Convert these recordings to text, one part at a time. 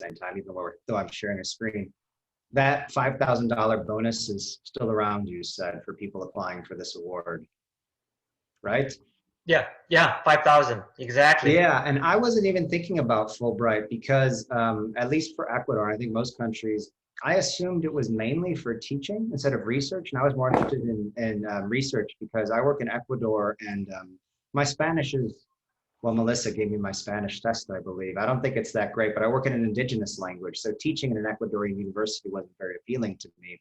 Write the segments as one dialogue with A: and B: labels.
A: same time, even though I'm sharing a screen. That $5,000 bonus is still around, you said, for people applying for this award, right?
B: Yeah, yeah, 5,000 exactly.
A: Yeah, and I wasn't even thinking about Fulbright because, at least for Ecuador, I think most countries, I assumed it was mainly for teaching instead of research. And I was more interested in research because I work in Ecuador and my Spanish is, well, Melissa gave me my Spanish test, I believe. I don't think it's that great, but I work in an indigenous language. So teaching in an Ecuadorian university wasn't very appealing to me.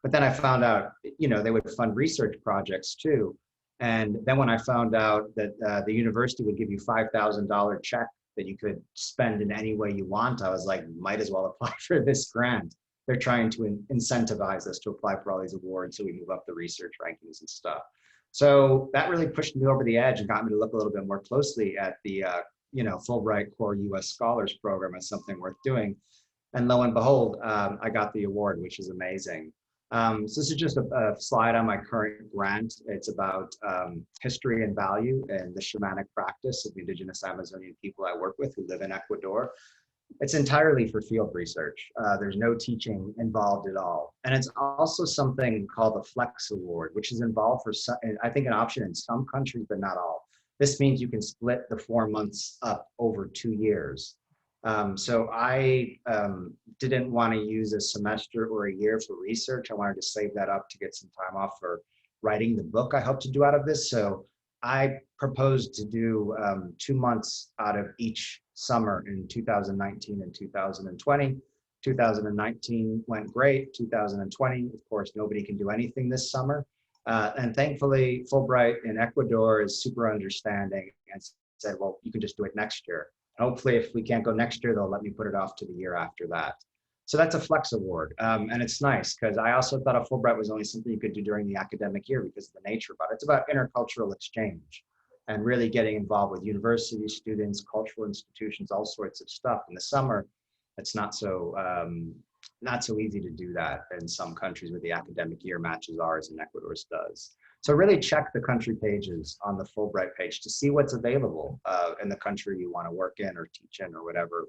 A: But then I found out, they would fund research projects too. And then when I found out that the university would give you $5,000 check that you could spend in any way you want, I was like, might as well apply for this grant. They're trying to incentivize us to apply for all these awards so we move up the research rankings and stuff. So that really pushed me over the edge and got me to look a little bit more closely at the Fulbright Core U.S. Scholars Program as something worth doing. And lo and behold, I got the award, which is amazing. So this is just a slide on my current grant. It's about history and value and the shamanic practice of the indigenous Amazonian people I work with who live in Ecuador. It's entirely for field research. There's no teaching involved at all. And it's also something called the Flex Award, which is involved for, some, I think, an option in some countries, but not all. This means you can split the 4 months up over 2 years. So I didn't want to use a semester or a year for research. I wanted to save that up to get some time off for writing the book I hope to do out of this. So I proposed to do 2 months out of each summer in 2019 and 2020. 2019 went great. 2020, of course, nobody can do anything this summer. And thankfully, Fulbright in Ecuador is super understanding and said, well, you can just do it next year. Hopefully, if we can't go next year, they'll let me put it off to the year after that. So that's a Flex Award. And it's nice because I also thought a Fulbright was only something you could do during the academic year because of the nature of it. It's about intercultural exchange and really getting involved with university students, cultural institutions, all sorts of stuff. In the summer, it's not so easy to do that in some countries where the academic year matches ours and Ecuador's does. So really check the country pages on the Fulbright page to see what's available in the country you want to work in or teach in or whatever.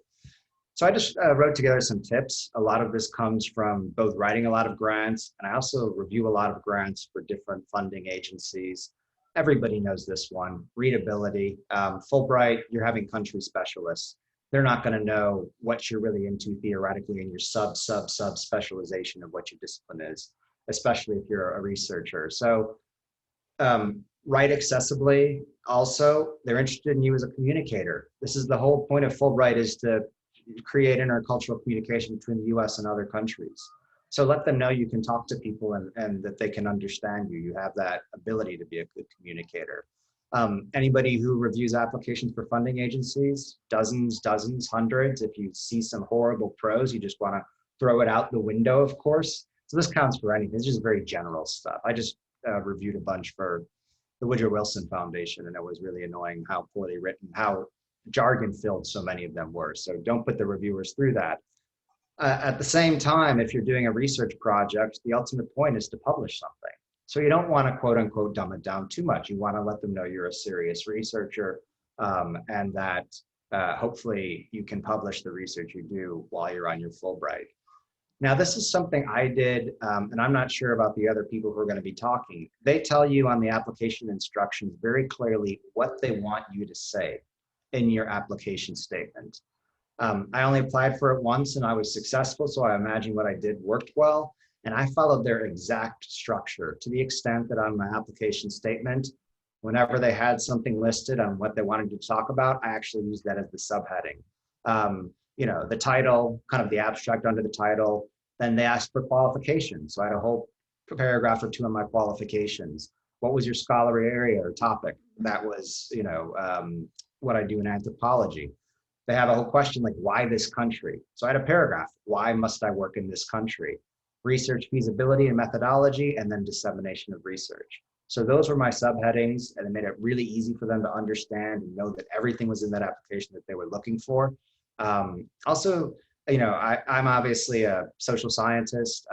A: So I just wrote together some tips. A lot of this comes from both writing a lot of grants, and I also review a lot of grants for different funding agencies. Everybody knows this one, readability. Fulbright, you're having country specialists. They're not going to know what you're really into theoretically in your sub specialization of what your discipline is, especially if you're a researcher. So write accessibly. Also, they're interested in you as a communicator. This is the whole point of Fulbright, is to create intercultural communication between the US and other countries. So let them know you can talk to people and that they can understand you. You have that ability to be a good communicator. Anybody who reviews applications for funding agencies, dozens, hundreds, if you see some horrible prose, you just want to throw it out the window, of course. So this counts for anything. It's just very general stuff. I just reviewed a bunch for the Woodrow Wilson Foundation, and it was really annoying how poorly written, how jargon-filled so many of them were. So don't put the reviewers through that. At the same time, if you're doing a research project, the ultimate point is to publish something. So you don't want to quote unquote dumb it down too much. You want to let them know you're a serious researcher and that hopefully you can publish the research you do while you're on your Fulbright. Now, this is something I did, and I'm not sure about the other people who are going to be talking. They tell you on the application instructions very clearly what they want you to say in your application statement. I only applied for it once and I was successful, so I imagine what I did worked well. And I followed their exact structure to the extent that on my application statement, whenever they had something listed on what they wanted to talk about, I actually used that as the subheading. The title, kind of the abstract under the title. Then they asked for qualifications. So I had a whole paragraph or two on my qualifications. What was your scholarly area or topic? That was, what I do in anthropology. They have a whole question like, why this country? So I had a paragraph, why must I work in this country? Research feasibility and methodology, and then dissemination of research. So those were my subheadings, and it made it really easy for them to understand and know that everything was in that application that they were looking for. Also, I'm obviously a social scientist.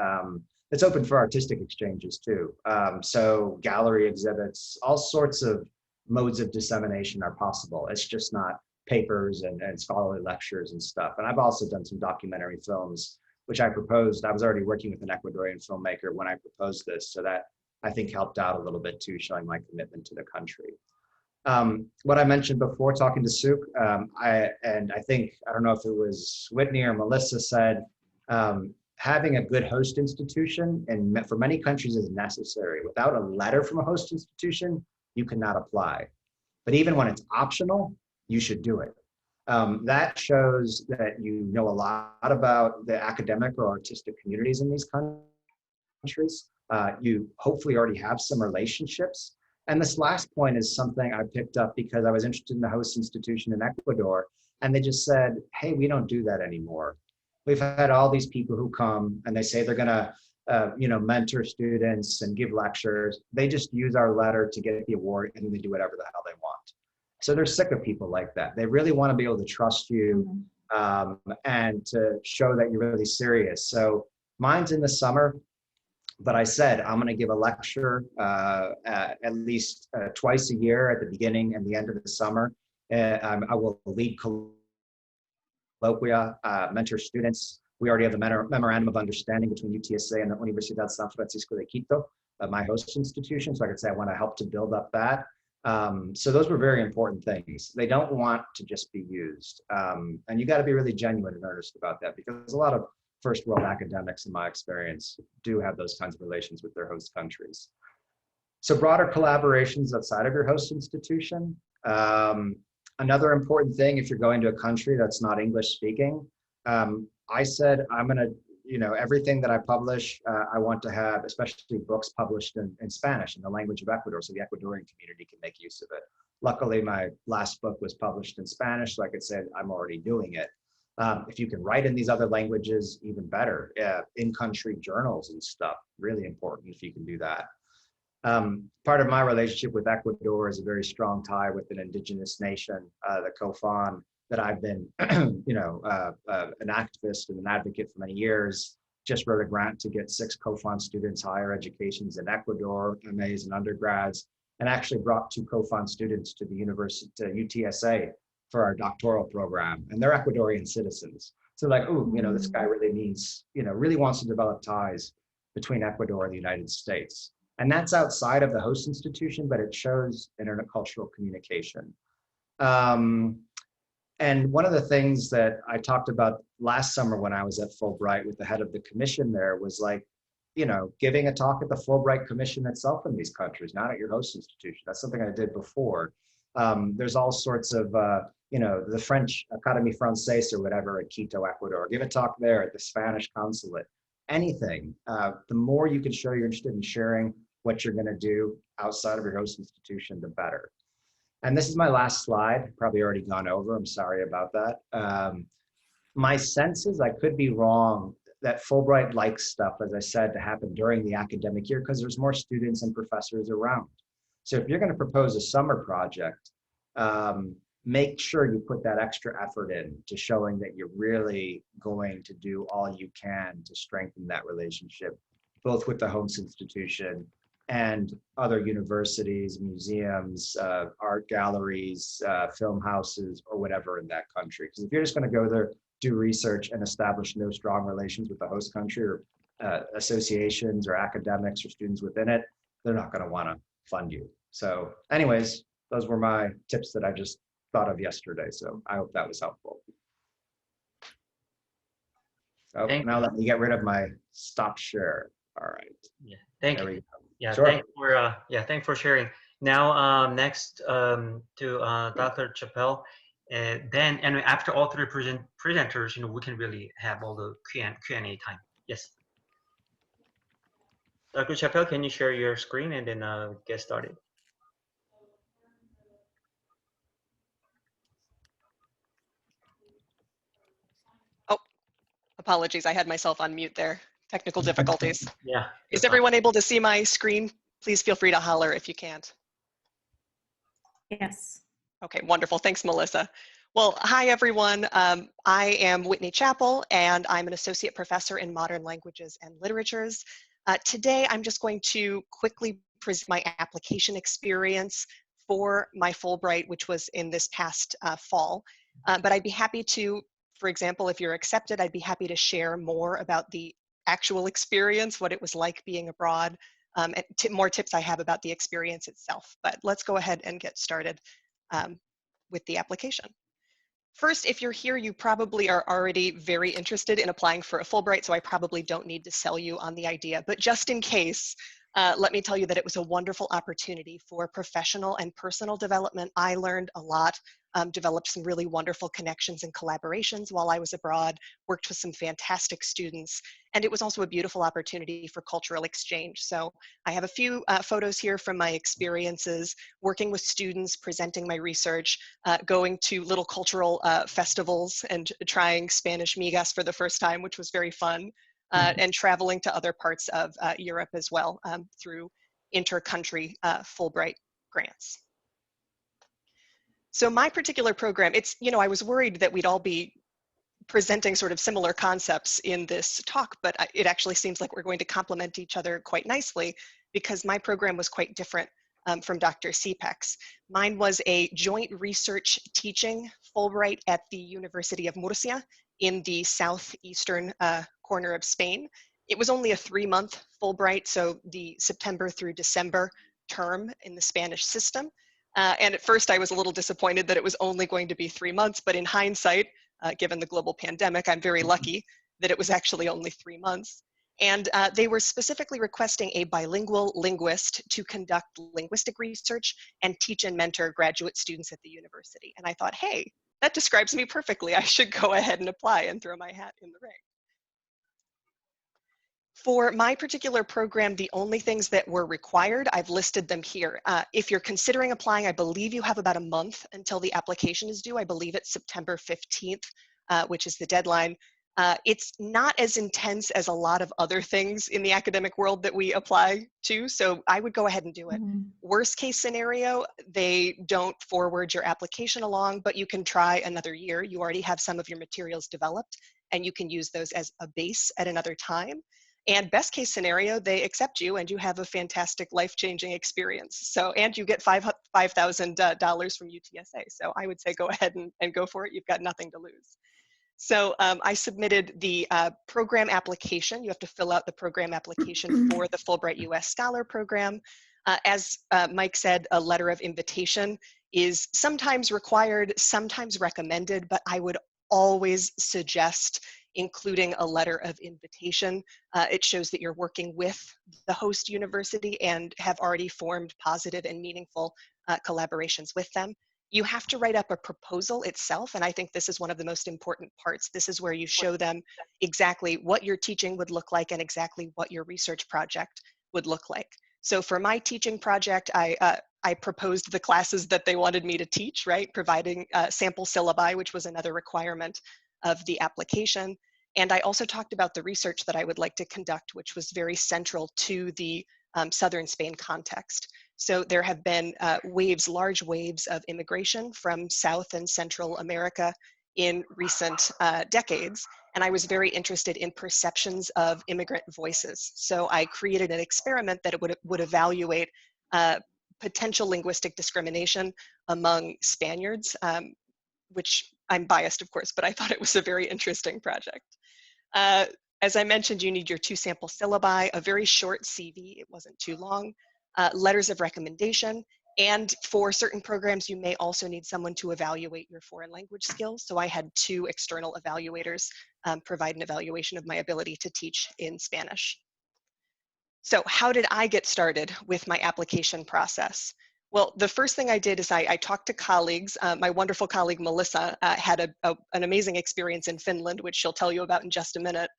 A: It's open for artistic exchanges too. So gallery exhibits, all sorts of modes of dissemination are possible. It's just not papers and scholarly lectures and stuff. And I've also done some documentary films, which I proposed. I was already working with an Ecuadorian filmmaker when I proposed this, so that I think helped out a little bit too, showing my commitment to the country. What I mentioned before talking to Suk, I think, I don't know if it was Whitney or Melissa said, having a good host institution and for many countries is necessary. Without a letter from a host institution, you cannot apply. But even when it's optional, you should do it. That shows that you know a lot about the academic or artistic communities in these countries. You hopefully already have some relationships. And this last point is something I picked up because I was interested in the host institution in Ecuador, and they just said, hey, we don't do that anymore. We've had all these people who come and they say they're gonna mentor students and give lectures. They just use our letter to get the award and they do whatever the hell they want. So they're sick of people like that. They really want to be able to trust you and to show that you're really serious. So mine's in the summer. But I said, I'm going to give a lecture at least twice a year at the beginning and the end of the summer. I will lead colloquia, mentor students. We already have a memorandum of understanding between UTSA and the Universidad San Francisco de Quito, my host institution. So I could say I want to help to build up that. So those were very important things. They don't want to just be used. And you got to be really genuine and earnest about that, because a lot of first world academics, in my experience, do have those kinds of relations with their host countries. So broader collaborations outside of your host institution. Another important thing, if you're going to a country that's not English speaking, I said, I'm gonna, everything that I publish, I want to have, especially books published in Spanish, in the language of Ecuador, so the Ecuadorian community can make use of it. Luckily, my last book was published in Spanish, so I could say I'm already doing it. If you can write in these other languages, even better. In-country journals and stuff, really important if you can do that. Part of my relationship with Ecuador is a very strong tie with an indigenous nation, the COFON, that I've been, an activist and an advocate for many years. Just wrote a grant to get 6 COFON students higher educations in Ecuador, MAs and undergrads, and actually brought 2 COFON students to the university, to UTSA, for our doctoral program, and they're Ecuadorian citizens. So like, oh, this guy really needs, really wants to develop ties between Ecuador and the United States. And that's outside of the host institution, but it shows intercultural communication. And one of the things that I talked about last summer when I was at Fulbright with the head of the commission there was like, giving a talk at the Fulbright Commission itself in these countries, not at your host institution. That's something I did before. There's all sorts of, the French Académie Française or whatever at Quito, Ecuador. Give a talk there at the Spanish consulate. Anything. The more you can show you're interested in sharing what you're going to do outside of your host institution, the better. And this is my last slide. Probably already gone over. I'm sorry about that. My sense is, I could be wrong, that Fulbright likes stuff, as I said, to happen during the academic year because there's more students and professors around. So if you're going to propose a summer project, make sure you put that extra effort in to showing that you're really going to do all you can to strengthen that relationship, both with the host institution and other universities, museums, art galleries, film houses, or whatever in that country. Because if you're just going to go there, do research, and establish no strong relations with the host country or associations or academics or students within it, they're not going to want to fund you. So anyways, those were my tips that I just thought of yesterday. So I hope that was helpful. Oh, now let me get rid of my stop share. All right.
B: Yeah, thank you. Yeah,
A: sure.
B: Thanks for sharing. Now, next to Dr. Chappell. Then, and after all 3 presenters, we can really have all the Q&A time. Yes. Dr. Chappell, can you share your screen and then get started?
C: Oh, apologies. I had myself on mute there. Technical difficulties.
B: Yeah.
C: Is everyone able to see my screen? Please feel free to holler if you can't.
D: Yes.
C: Okay, wonderful. Thanks, Melissa. Well, hi, everyone. I am Whitney Chappell, and I'm an associate professor in modern languages and literatures. Today, I'm just going to quickly present my application experience for my Fulbright, which was in this past fall. But I'd be happy to, for example, if you're accepted, I'd be happy to share more about the actual experience, what it was like being abroad, and more tips I have about the experience itself. But let's go ahead and get started with the application. First, if you're here, you probably are already very interested in applying for a Fulbright, so I probably don't need to sell you on the idea. But just in case, let me tell you that it was a wonderful opportunity for professional and personal development. I learned a lot, developed some really wonderful connections and collaborations while I was abroad, worked with some fantastic students, and it was also a beautiful opportunity for cultural exchange. So I have a few photos here from my experiences working with students, presenting my research, going to little cultural festivals and trying Spanish migas for the first time, which was very fun. And traveling to other parts of Europe as well through inter-country Fulbright grants. So my particular program, it's, you know, I was worried that we'd all be presenting sort of similar concepts in this talk, but it actually seems like we're going to complement each other quite nicely because my program was quite different from Dr. Sipek's. Mine was a joint research teaching Fulbright at the University of Murcia in the southeastern corner of Spain. It was only a 3-month Fulbright, so the September through December term in the Spanish system. And at first I was a little disappointed that it was only going to be 3 months, but in hindsight, given the global pandemic, I'm very lucky that it was actually only 3 months. And they were specifically requesting a bilingual linguist to conduct linguistic research and teach and mentor graduate students at the university. And I thought, hey, that describes me perfectly. I should go ahead and apply and throw my hat in the ring. For my particular program, the only things that were required, I've listed them here. If you're considering applying, I believe you have about a month until the application is due. I believe it's September 15th, which is the deadline. It's not as intense as a lot of other things in the academic world that we apply to, so I would go ahead and do it. Worst case scenario, they don't forward your application along, but you can try another year. You already have some of your materials developed, and you can use those as a base at another time. And best case scenario, they accept you and you have a fantastic life-changing experience. So, and you get $5,000 from UTSA. So I would say go ahead and go for it. You've got nothing to lose. So I submitted the program application. You have to fill out the program application for the Fulbright US Scholar Program. As Mike said, a letter of invitation is sometimes required, sometimes recommended, but I would always suggest including a letter of invitation. It shows that you're working with the host university and have already formed positive and meaningful collaborations with them. You have to write up a proposal itself, and I think this is one of the most important parts. This is where you show them exactly what your teaching would look like and exactly what your research project would look like. So for my teaching project, I proposed the classes that they wanted me to teach, right? Providing sample syllabi, which was another requirement of the application. And I also talked about the research that I would like to conduct, which was very central to the southern Spain context. So there have been large waves of immigration from South and Central America in recent decades. And I was very interested in perceptions of immigrant voices. So I created an experiment that would evaluate potential linguistic discrimination among Spaniards, which I'm biased, of course, but I thought it was a very interesting project. As I mentioned, you need your 2 sample syllabi, a very short CV, it wasn't too long, letters of recommendation, and for certain programs, you may also need someone to evaluate your foreign language skills. So I had 2 external evaluators provide an evaluation of my ability to teach in Spanish. So how did I get started with my application process? Well, the first thing I did is I talked to colleagues. My wonderful colleague, Melissa, had an amazing experience in Finland, which she'll tell you about in just a minute.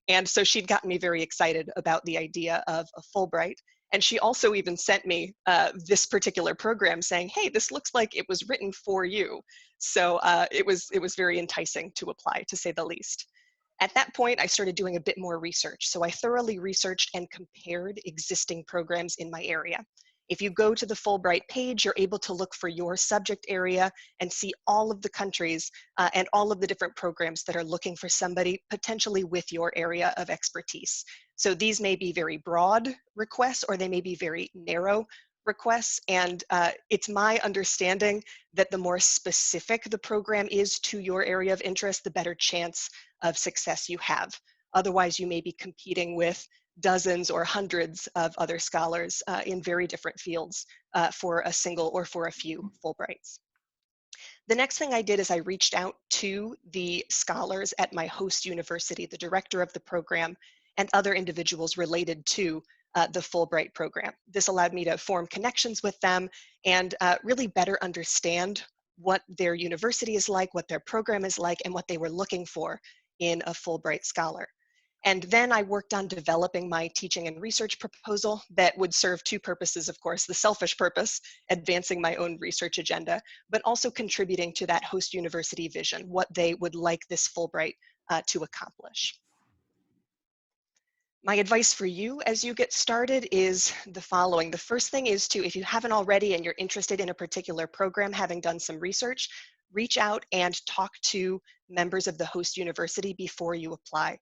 C: And so she'd gotten me very excited about the idea of a Fulbright. And she also even sent me this particular program saying, hey, this looks like it was written for you. So it was very enticing to apply, to say the least. At that point, I started doing a bit more research. So I thoroughly researched and compared existing programs in my area. If you go to the Fulbright page, you're able to look for your subject area and see all of the countries and all of the different programs that are looking for somebody potentially with your area of expertise. So these may be very broad requests or they may be very narrow requests. And it's my understanding that the more specific the program is to your area of interest, the better chance of success you have. Otherwise, you may be competing with dozens or hundreds of other scholars in very different fields for a single or for a few Fulbrights. The next thing I did is I reached out to the scholars at my host university, the director of the program, and other individuals related to the Fulbright program. This allowed me to form connections with them and really better understand what their university is like, what their program is like, and what they were looking for in a Fulbright scholar. And then I worked on developing my teaching and research proposal that would serve two purposes, of course, the selfish purpose, advancing my own research agenda, but also contributing to that host university vision, what they would like this Fulbright to accomplish. My advice for you as you get started is the following. The first thing is to, if you haven't already and you're interested in a particular program, having done some research, reach out and talk to members of the host university before you apply.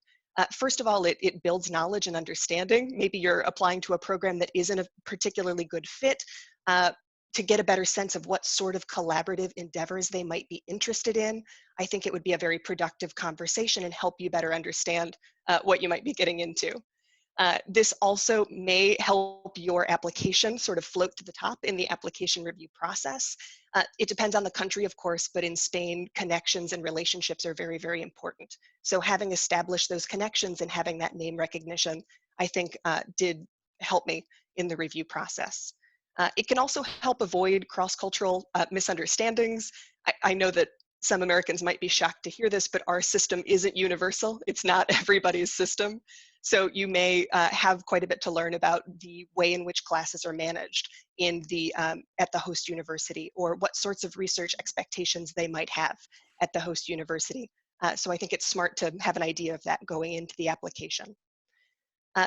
C: First of all, it builds knowledge and understanding. Maybe you're applying to a program that isn't a particularly good fit, to get a better sense of what sort of collaborative endeavors they might be interested in. I think it would be a very productive conversation and help you better understand what you might be getting into. This also may help your application sort of float to the top in the application review process. It depends on the country, of course, but in Spain, connections and relationships are very, very important. So having established those connections and having that name recognition, I think did help me in the review process. It can also help avoid cross-cultural misunderstandings. I know that some Americans might be shocked to hear this, but our system isn't universal. It's not everybody's system. So you may have quite a bit to learn about the way in which classes are managed in the, at the host university, or what sorts of research expectations they might have at the host university. So I think it's smart to have an idea of that going into the application.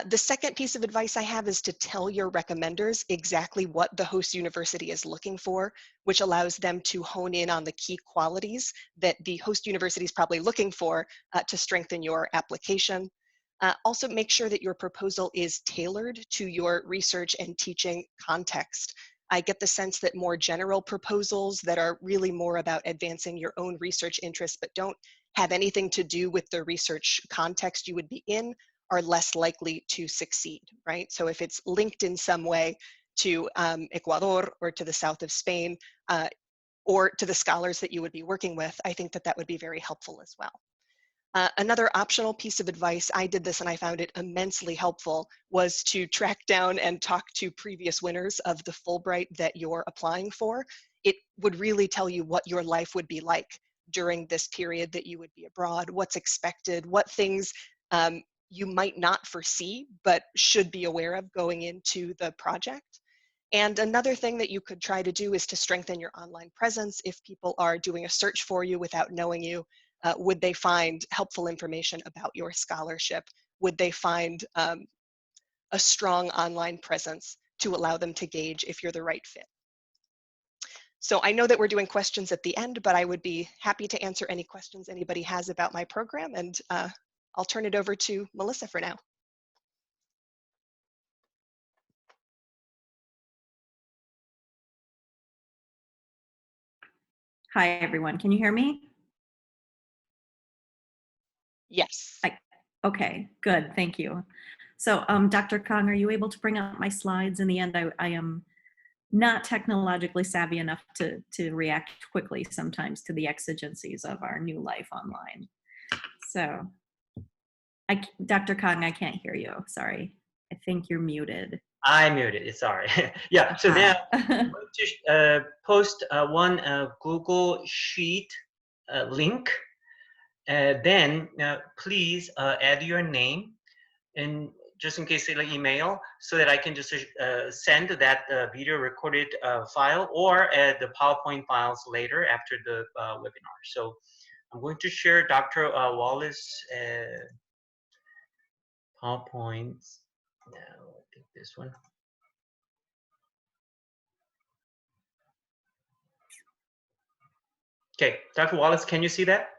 C: The second piece of advice I have is to tell your recommenders exactly what the host university is looking for, which allows them to hone in on the key qualities that the host university is probably looking for to strengthen your application. Also, make sure that your proposal is tailored to your research and teaching context. I get the sense that more general proposals that are really more about advancing your own research interests but don't have anything to do with the research context you would be in are less likely to succeed, right? So if it's linked in some way to Ecuador or to the south of Spain or to the scholars that you would be working with, I think that that would be very helpful as well. Another optional piece of advice, I did this and I found it immensely helpful, was to track down and talk to previous winners of the Fulbright that you're applying for. It would really tell you what your life would be like during this period that you would be abroad, what's expected, what things you might not foresee, but should be aware of going into the project. And another thing that you could try to do is to strengthen your online presence. If people are doing a search for you without knowing you, would they find helpful information about your scholarship? Would they find a strong online presence to allow them to gauge if you're the right fit? So I know that we're doing questions at the end, but I would be happy to answer any questions anybody has about my program, and I'll turn it over to Melissa for now.
D: Hi, everyone. Can you hear me?
C: Yes.
D: Okay, good. Thank you. So, Dr. Kong, are you able to bring up my slides? In the end, I am not technologically savvy enough to react quickly sometimes to the exigencies of our new life online. So, Dr. Kong, I can't hear you. Sorry. I think you're muted.
B: I muted it, sorry. Yeah, so now I'm going to post one Google Sheet link. Then please add your name, and just in case they like email, so that I can just send that video recorded file or the PowerPoint files later after the webinar. So I'm going to share Dr. Wallace PowerPoints. Now I think this one. Okay, Dr. Wallace, can you see that?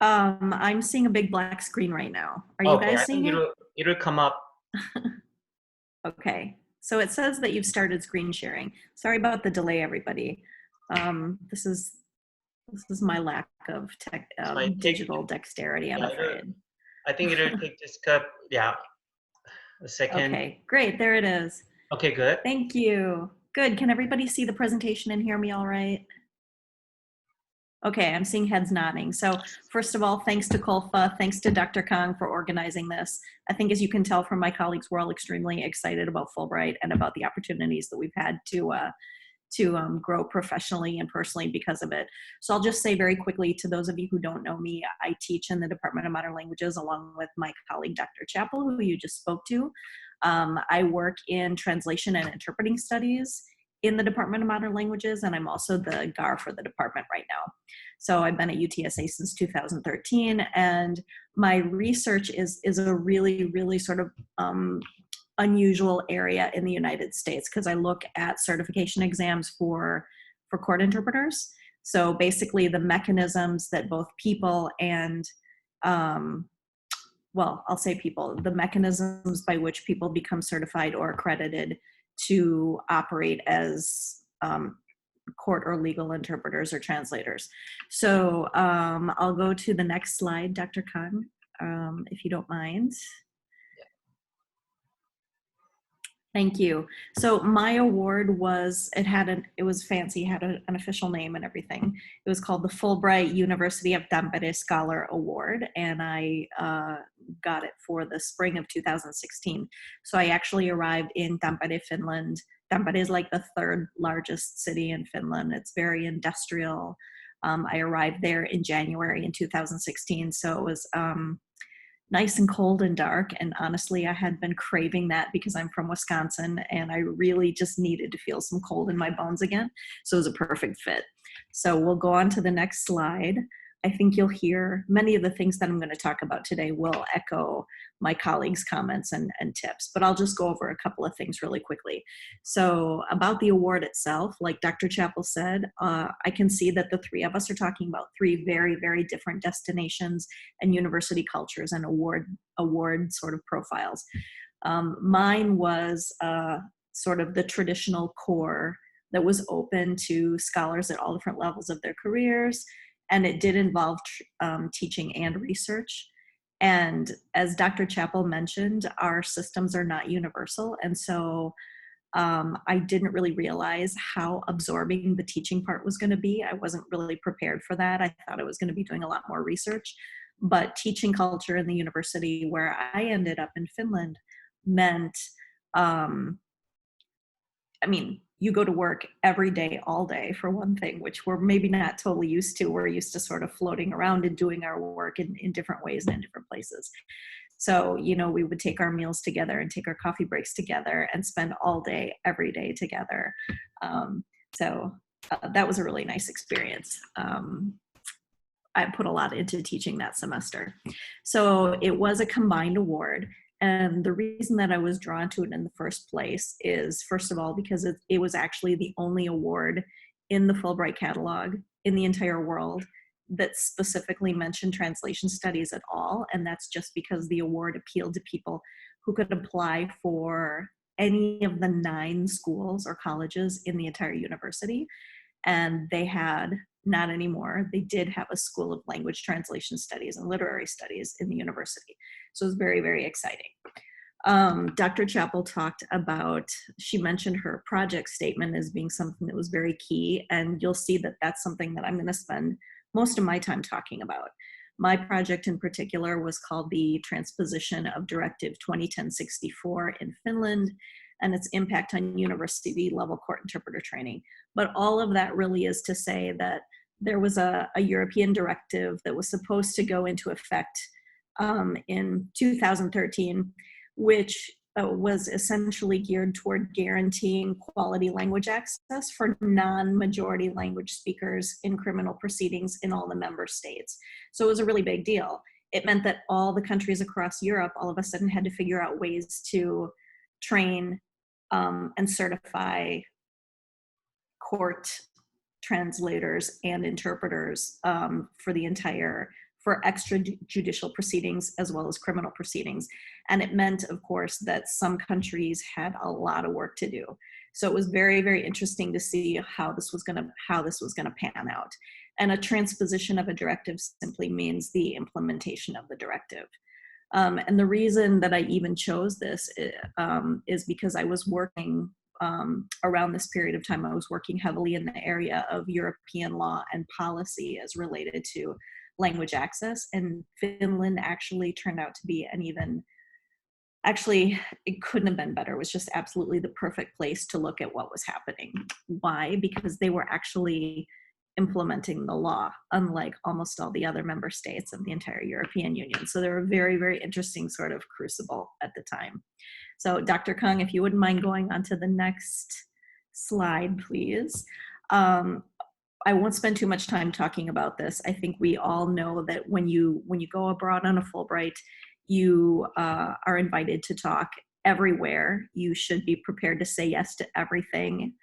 D: I'm seeing a big black screen right now. Are you guys seeing it?
B: It'll come up.
D: Okay, So it says that you've started screen sharing. Sorry about the delay, everybody. This is my lack of
B: Might take,
D: digital dexterity, I'm
B: yeah,
D: afraid.
B: I think it'll take just a second.
D: Okay, great, there it is.
B: Okay, good.
D: Thank you. Good, can everybody see the presentation and hear me all right? Okay, I'm seeing heads nodding. So first of all, thanks to Kolfa, thanks to Dr. Kang for organizing this. I think as you can tell from my colleagues, we're all extremely excited about Fulbright and about the opportunities that we've had to grow professionally and personally because of it. So I'll just say very quickly to those of you who don't know me, I teach in the Department of Modern Languages along with my colleague, Dr. Chappell, who you just spoke to. I work in translation and interpreting studies in the Department of Modern Languages, and I'm also the GAR for the department right now. So I've been at UTSA since 2013, and my research is a really, really sort of unusual area in the United States because I look at certification exams for court interpreters. So basically the mechanisms that both people and, well, I'll say people, the mechanisms by which people become certified or accredited to operate as court or legal interpreters or translators. So I'll go to the next slide, Dr. Khan, if you don't mind. Thank you. So my award was, it was fancy, had an official name and everything. It was called the Fulbright University of Tampere Scholar Award, and I got it for the spring of 2016. So I actually arrived in Tampere, Finland. Tampere is like the third largest city in Finland. It's very industrial. I arrived there in January in 2016, so it was nice and cold and dark, and honestly I had been craving that because I'm from Wisconsin and I really just needed to feel some cold in my bones again, so it was a perfect fit. So we'll go on to the next slide. I think you'll hear many of the things that I'm going to talk about today will echo my colleagues' comments and tips, but I'll just go over a couple of things really quickly. So about the award itself, like Dr. Chappell said, I can see that the three of us are talking about three very, very different destinations and university cultures and award sort of profiles. Mine was sort of the traditional core that was open to scholars at all different levels of their careers, and it did involve teaching and research. And as Dr. Chappell mentioned, our systems are not universal, and so I didn't really realize how absorbing the teaching part was going to be. I wasn't really prepared for that. I thought I was going to be doing a lot more research, but teaching culture in the university where I ended up in Finland meant, I mean, you go to work every day, all day, for one thing, which we're maybe not totally used to. We're used to sort of floating around and doing our work in different ways and in different places. So, you know, we would take our meals together and take our coffee breaks together and spend all day, every day together. That was a really nice experience. I put a lot into teaching that semester. So it was a combined award. And the reason that I was drawn to it in the first place is, first of all, because it was actually the only award in the Fulbright catalog in the entire world that specifically mentioned translation studies at all. And that's just because the award appealed to people who could apply for any of the 9 schools or colleges in the entire university. And they had, not anymore, they did have a School of Language Translation Studies and Literary Studies in the university. So it was very, very exciting. Dr. Chappell talked about, she mentioned her project statement as being something that was very key, and you'll see that that's something that I'm going to spend most of my time talking about. My project in particular was called the Transposition of Directive 2010-64 in Finland and its impact on university level court interpreter training. But all of that really is to say that there was a European directive that was supposed to go into effect in 2013, which was essentially geared toward guaranteeing quality language access for non-majority language speakers in criminal proceedings in all the member states. So it was a really big deal. It meant that all the countries across Europe all of a sudden had to figure out ways to train and certify court translators and interpreters for the entire for extrajudicial proceedings as well as criminal proceedings. And it meant, of course, that some countries had a lot of work to do. So it was very, very interesting to see how this was gonna pan out. And a transposition of a directive simply means the implementation of the directive. And the reason that I even chose this is because I was working around this period of time, I was working heavily in the area of European law and policy as related to language access. And Finland actually turned out to be actually, it couldn't have been better. It was just absolutely the perfect place to look at what was happening. Why? Because they were actually implementing the law, unlike almost all the other member states of the entire European Union. So they were a very, very interesting sort of crucible at the time. So Dr. Kung, if you wouldn't mind going on to the next slide, please. I won't spend too much time talking about this. I think we all know that when you go abroad on a Fulbright, you are invited to talk everywhere. You should be prepared to say yes to everything.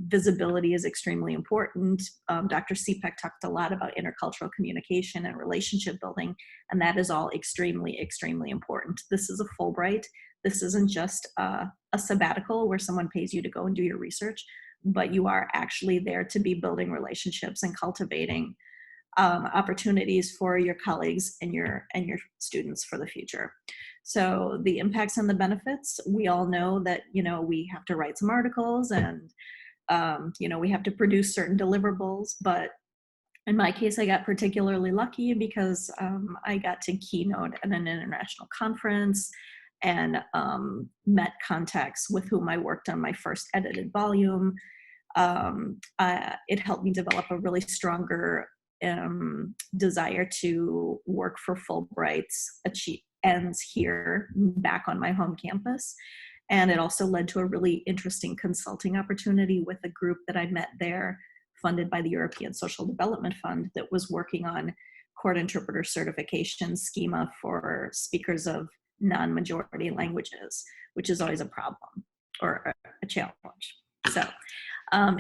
D: Visibility is extremely important. Dr. Sipek talked a lot about intercultural communication and relationship building, and that is all extremely, extremely important. This is a Fulbright. This isn't just a sabbatical where someone pays you to go and do your research, but you are actually there to be building relationships and cultivating opportunities for your colleagues and your students for the future. So the impacts and the benefits, we all know that, we have to write some articles and, we have to produce certain deliverables, but in my case, I got particularly lucky because I got to keynote at an international conference and met contacts with whom I worked on my first edited volume. It helped me develop a really stronger desire to work for Fulbright's ends here back on my home campus. And it also led to a really interesting consulting opportunity with a group that I met there, funded by the European Social Development Fund, that was working on court interpreter certification schema for speakers of non-majority languages, which is always a problem or a challenge. So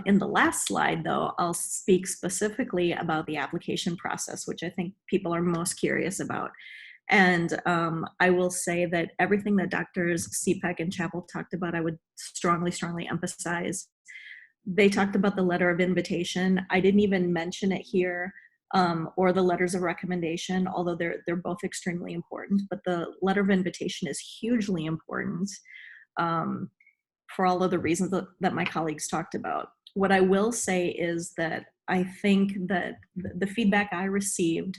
D: in the last slide, though, I'll speak specifically about the application process, which I think people are most curious about. And I will say that everything that Drs. Sipek and Chappell talked about, I would strongly, strongly emphasize. They talked about the letter of invitation. I didn't even mention it here, or the letters of recommendation, although they're both extremely important. But the letter of invitation is hugely important for all of the reasons that my colleagues talked about. What I will say is that I think that the feedback I received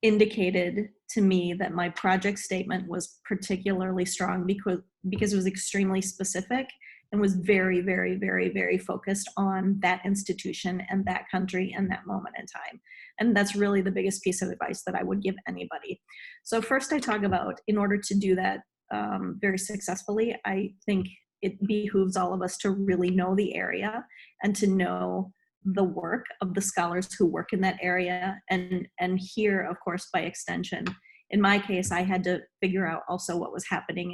D: indicated to me that my project statement was particularly strong because it was extremely specific and was very, very, very, very focused on that institution and that country and that moment in time. And that's really the biggest piece of advice that I would give anybody. So first I talk about, in order to do that very successfully, I think it behooves all of us to really know the area and to know the work of the scholars who work in that area. And here, of course, by extension, in my case, I had to figure out also what was happening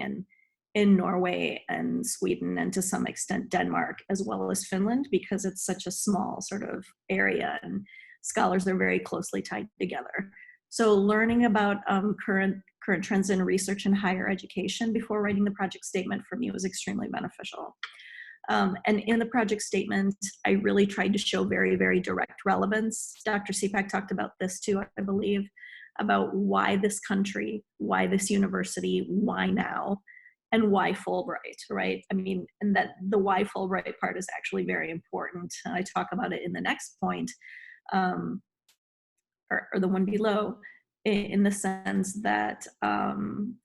D: in Norway and Sweden and to some extent Denmark, as well as Finland, because it's such a small sort of area and scholars are very closely tied together. So learning about current trends in research and higher education before writing the project statement for me was extremely beneficial. And in the project statement, I really tried to show very, very direct relevance. Dr. Sipek talked about this too, I believe, about why this country, why this university, why now, and why Fulbright, right? I mean, and that the why Fulbright part is actually very important. I talk about it in the next point, or the one below, in the sense that,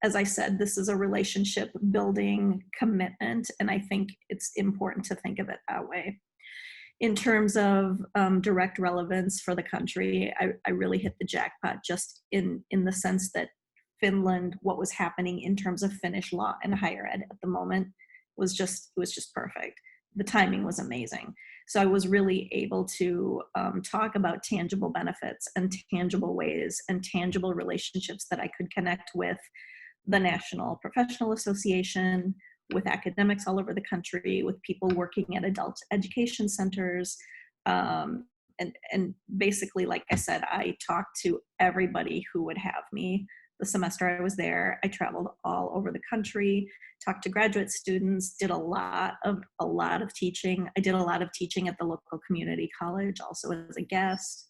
D: as I said, this is a relationship building commitment, and I think it's important to think of it that way. In terms of direct relevance for the country, I really hit the jackpot just in the sense that Finland, what was happening in terms of Finnish law and higher ed at the moment was just perfect. The timing was amazing. So I was really able to talk about tangible benefits and tangible ways and tangible relationships that I could connect with the National Professional Association, with academics all over the country, with people working at adult education centers, and basically, like I said, I talked to everybody who would have me. The semester I was there, I traveled all over the country, talked to graduate students, did a lot of teaching. I did a lot of teaching at the local community college, also as a guest.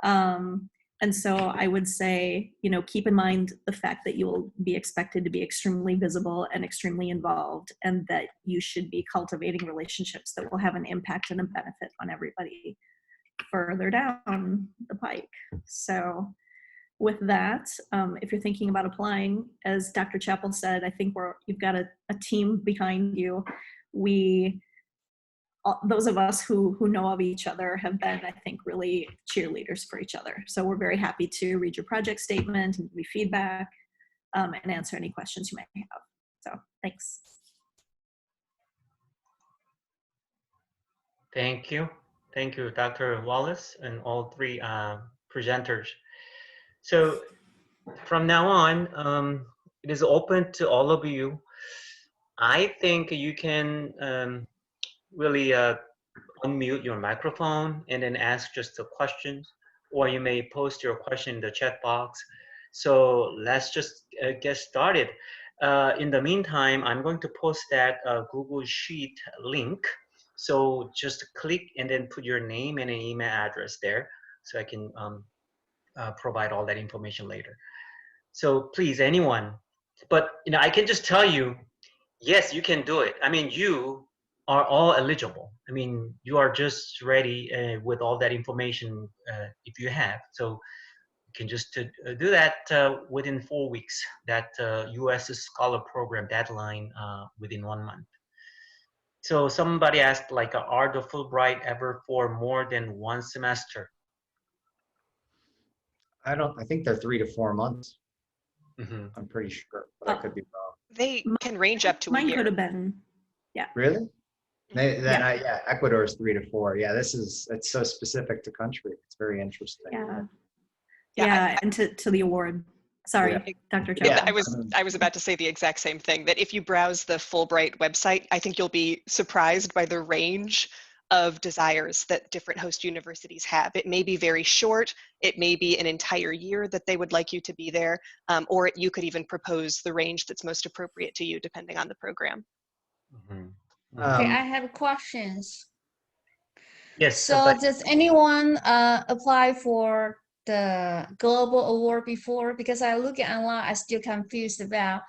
D: And so I would say, keep in mind the fact that you will be expected to be extremely visible and extremely involved, and that you should be cultivating relationships that will have an impact and a benefit on everybody further down the pike. So with that, if you're thinking about applying, as Dr. Chappell said, I think you've got a team behind you. Those of us who know of each other have been, I think, really cheerleaders for each other. So we're very happy to read your project statement and give you feedback, and answer any questions you might have. So thanks.
B: Thank you. Thank you, Dr. Wallace and all three presenters. So from now on, it is open to all of you. I think you can really unmute your microphone and then ask just the questions, or you may post your question in the chat box. So let's just get started. In the meantime, I'm going to post that Google Sheet link. So just click and then put your name and an email address there, so I can provide all that information later. So please, anyone, but I can just tell you, yes, you can do it. I mean, you are all eligible. I mean, you are just ready with all that information if you have. So you can just do that within 4 weeks, that US Scholar Program deadline within 1 month. So somebody asked, like, are the Fulbright ever for more than one semester?
A: I think they're 3 to 4 months.
B: Mm-hmm.
A: I'm pretty sure, but I could be wrong.
C: They can range up to a
D: Mine
C: year.
D: could have been, yeah.
A: Really? Then
D: Yeah.
A: Ecuador is 3 to 4. Yeah, it's so specific to country. It's very interesting.
D: Yeah, and to the award. Sorry,
A: Yeah.
D: Dr. Chappell.
A: Yeah.
C: I was about to say the exact same thing, that if you browse the Fulbright website, I think you'll be surprised by the range of desires that different host universities have. It may be very short, it may be an entire year that they would like you to be there, or you could even propose the range that's most appropriate to you depending on the program.
B: Mm-hmm.
E: Okay, I have questions.
B: Yes.
E: So does anyone apply for the global award before? Because I look at online, I still confused about,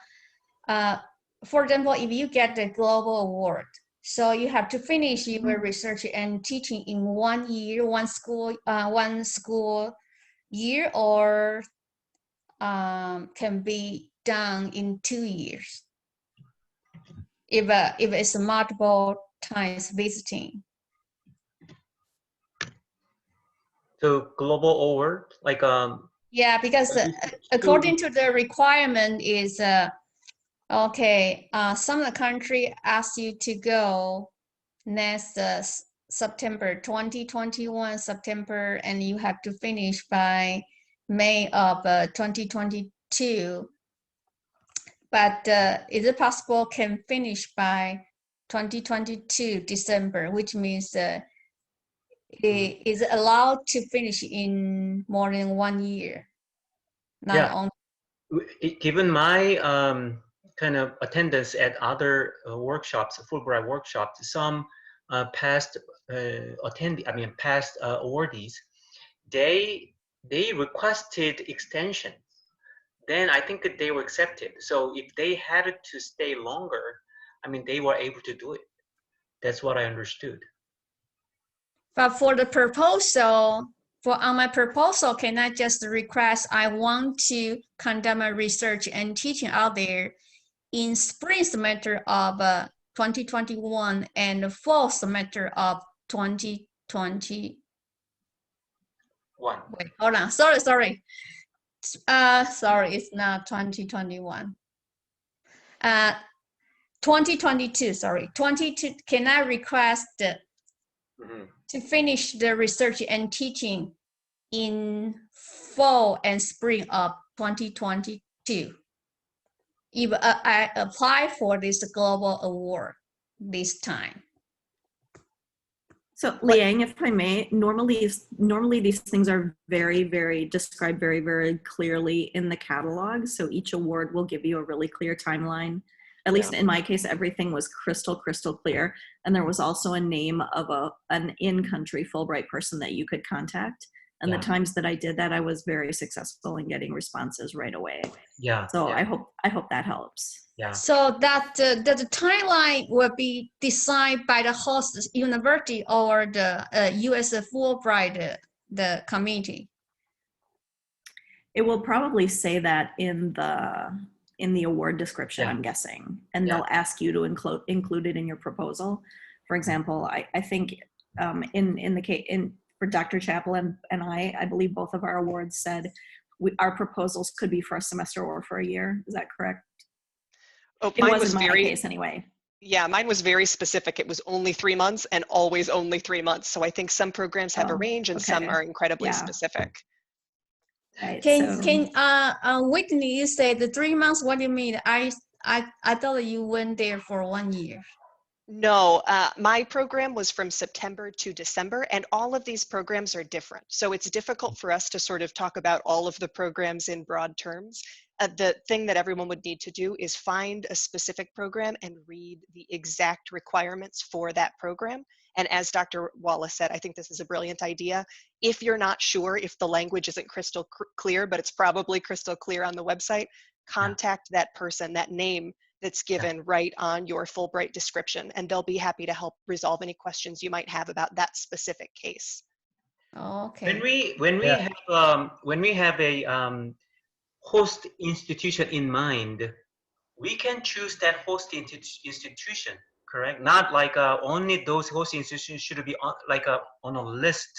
E: for example, if you get the global award, so you have to finish your research and teaching in 1 year, one school year, or can be done in 2 years if it's multiple times visiting.
B: So global award, like
E: Yeah, because according to the requirement is okay. Some of the country ask you to go next September 2021 September, and you have to finish by May of 2022. But is it possible can finish by 2022 December, which means it is allowed to finish in more than 1 year? Not only.
B: Given my kind of attendance at other workshops, Fulbright workshops, some past awardees, they requested extension. Then I think that they were accepted. So if they had to stay longer, I mean, they were able to do it. That's what I understood.
E: But for the proposal, on my proposal, can I just request I want to conduct my research and teaching out there in spring semester of 2021 and the fall semester of 2020. Wait, hold on. Sorry. Sorry, it's not 2021. 2022, sorry. 22, can I request to finish the research and teaching in fall and spring of 2022? If I apply for this global award this time.
D: So Liang, if I may, normally these things are described very clearly in the catalog. So each award will give you a really clear timeline. At least in my case, everything was crystal clear. And there was also a name of an in-country Fulbright person that you could contact. And the times that I did that, I was very successful in getting responses right away.
B: Yeah.
D: So I hope that helps.
B: Yeah.
E: So that the timeline will be decided by the host university or the U.S. Fulbright the committee.
D: It will probably say that in the award description, I'm guessing, and they'll ask you to include it in your proposal. For example, I think in the case for Dr. Chappell and I believe both of our awards said our proposals could be for a semester or for a year. Is that correct?
C: Oh,
D: It was in my case anyway.
C: Yeah, mine was very specific. It was only 3 months and always only 3 months. So I think some programs have a range and some are incredibly specific.
D: Right.
E: Whitney, you said the 3 months. What do you mean? I thought you went there for 1 year.
C: No, my program was from September to December, and all of these programs are different. So it's difficult for us to sort of talk about all of the programs in broad terms. The thing that everyone would need to do is find a specific program and read the exact requirements for that program. And as Dr. Wallace said, I think this is a brilliant idea. If you're not sure if the language isn't crystal clear, but it's probably crystal clear on the website, contact that person, that name that's given right on your Fulbright description, and they'll be happy to help resolve any questions you might have about that specific case.
E: Okay.
B: When we have a host institution in mind, we can choose that host institution, correct? Not like only those host institutions should be on, like on a list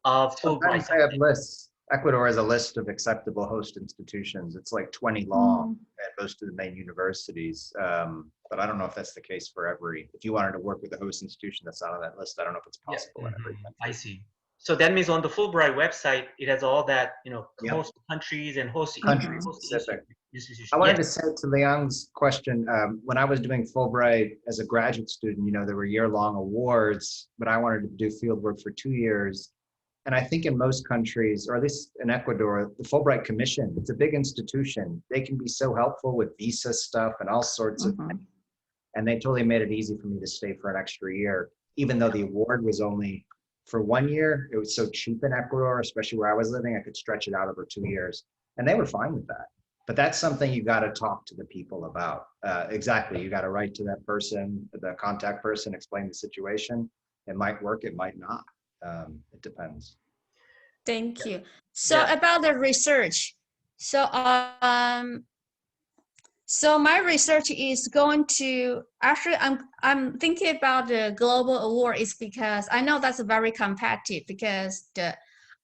B: of Fulbright.
A: Sometimes they have lists. Ecuador has a list of acceptable host institutions. It's like 20 long at most of the main universities. But I don't know if that's the case for every. If you wanted to work with a host institution that's not on that list, I don't know if it's possible in every country.
B: I see. So that means on the Fulbright website, it has all that, host countries and host
A: specific.
B: institutions.
A: I wanted to say to Liang's question, when I was doing Fulbright as a graduate student, there were year-long awards, but I wanted to do fieldwork for 2 years. And I think in most countries, or at least in Ecuador, the Fulbright Commission, it's a big institution. They can be so helpful with visa stuff and all sorts of things. And they totally made it easy for me to stay for an extra year, even though the award was only for 1 year. It was so cheap in Ecuador, especially where I was living, I could stretch it out over 2 years. And they were fine with that. But that's something you got to talk to the people about. Exactly. You got to write to that person, the contact person, explain the situation. It might work, it might not. It depends.
E: Thank you. So about the research. So so my research is going to actually I'm thinking about the global award is because I know that's very competitive because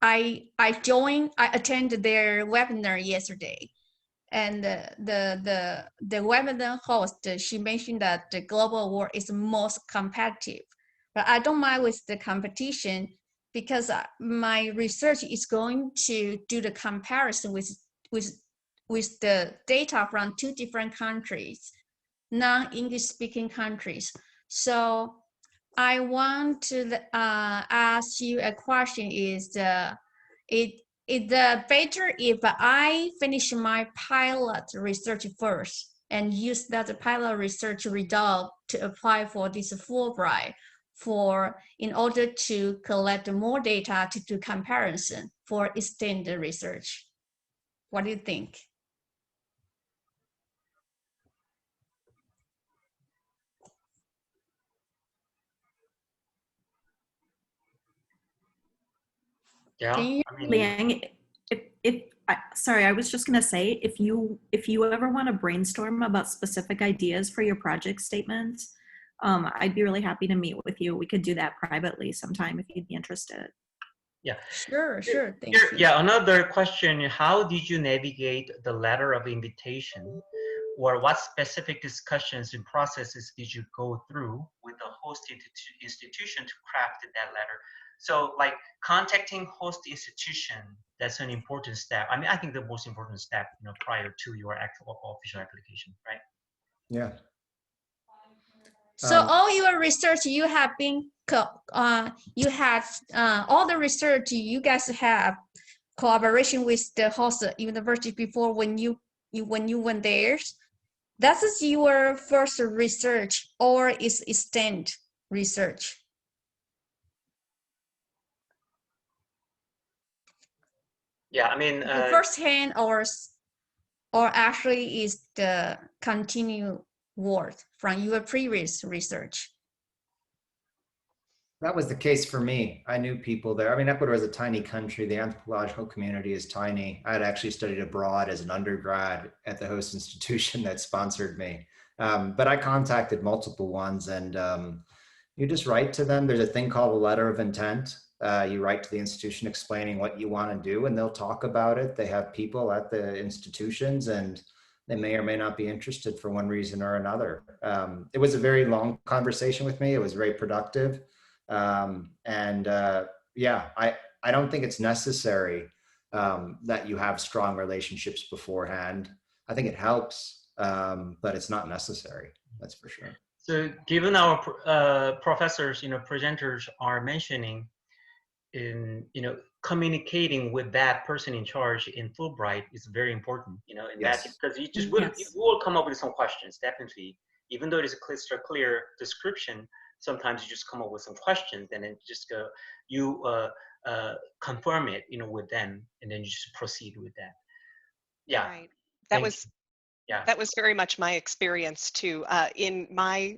E: I attended their webinar yesterday, and the webinar host, she mentioned that the global award is most competitive, but I don't mind with the competition because my research is going to do the comparison with the data from 2 different countries, non-English speaking countries. So I want to ask you a question: is it better if I finish my pilot research first and use that pilot research result to apply for this Fulbright in order to collect more data to do comparison for extended research? What do you think?
B: Yeah.
D: Liang, sorry, I was just gonna say, if you ever want to brainstorm about specific ideas for your project statements, I'd be really happy to meet with you. We could do that privately sometime if you'd be interested.
B: Yeah.
E: Sure. Thank you.
B: Yeah, another question, how did you navigate the letter of invitation, or what specific discussions and processes did you go through with the host institution to craft that letter? So like contacting host institution, that's an important step. I mean, I think the most important step, prior to your actual official application, right?
A: Yeah.
E: So all your research you have been, you have all the research you guys have collaboration with the host university before when you went there. That is your first research or is extend research?
B: Yeah, I mean,
E: The first hand or actually is the continued work from your previous research?
A: That was the case for me. I knew people there. I mean, Ecuador is a tiny country. The anthropological community is tiny. I had actually studied abroad as an undergrad at the host institution that sponsored me. But I contacted multiple ones, and you just write to them. There's a thing called a letter of intent. You write to the institution explaining what you want to do, and they'll talk about it. They have people at the institutions, and they may or may not be interested for one reason or another. It was a very long conversation with me. It was very productive. Yeah, I don't think it's necessary that you have strong relationships beforehand. I think it helps, but it's not necessary. That's for sure.
B: so given our professors, presenters are mentioning in, communicating with that person in charge in Fulbright is very important, in
A: Yes.
B: that, because you will come up with some questions, definitely. Even though it is a clear description, sometimes you just come up with some questions and then just go, you confirm it, with them, and then you just proceed with that. Yeah.
C: Right. That was very much my experience too. In my